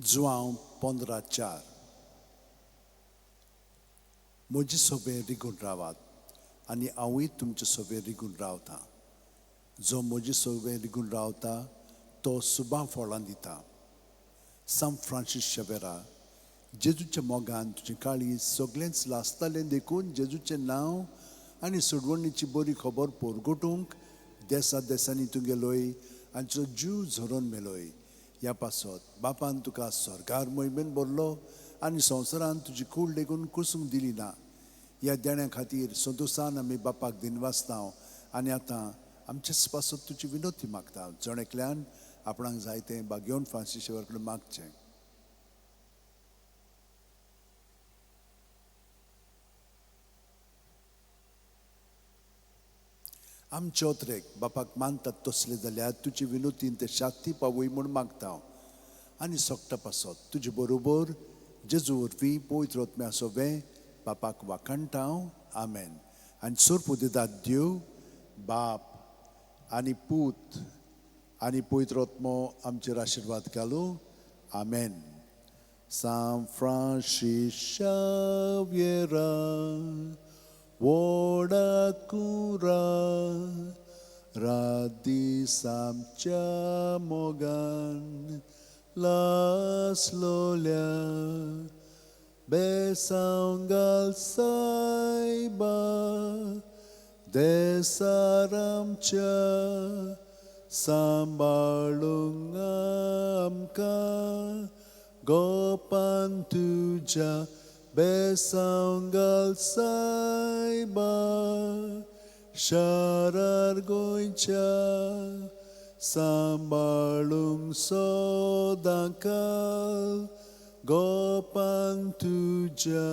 João 15:4 म्हजी सोबे रिगून रावात आनी हांवूय तुमचे सोबे रिगून रावता. जो म्हजी सोबे रिगून रावता तो सुबां फळां दिता. सान फ्रांसीस शेवेरा, जेजूच्या मोगान तुजें काळीज सगळेंच लासतालें देखून जेजूचें नांव आनी सोडवणीची बरी खबर पोरगोटूंक देसा देसांनी तूं गेलोय आनी तुजो जीव झरोवन मेलोय. ह्या पासत बापान तुका स्वर्गार मोहिमेन भरलो आनी संवसारान तुजी कूड लेगून कुसूंक दिली ना. ह्या देण्या खातीर संतोसान आमी बापाक दिनवासतांव आनी आतां आमचेच पासत तुजी विनोती मागता. जण एकल्यान आपणाक जाय तें बागेवन फ्रांसीस शेवेरा कडेन मागचें. आमचे ओत्रेक बापाक मानतात तसले जाल्यार तुजी विनोतीन ते शांती पावय म्हूण मागता आनी सोगटा पासत तुजे बरोबर जेजू वरवीं पवित्र आत्म्या सोबें बापाक वाखाणटा. आमेन. आनी सोर्प दितात देव बाप आनी पूत आनी पवित्र आत्मो आमचेर आशिर्वाद घालूं. आमेन. San Francisco Xaviera Woda cura radisam mogan las lolia besangal saiba desaramcha sambalung amka gopan tuja Besangal saiba sharar goincha sambalung sodakal gopan tuja.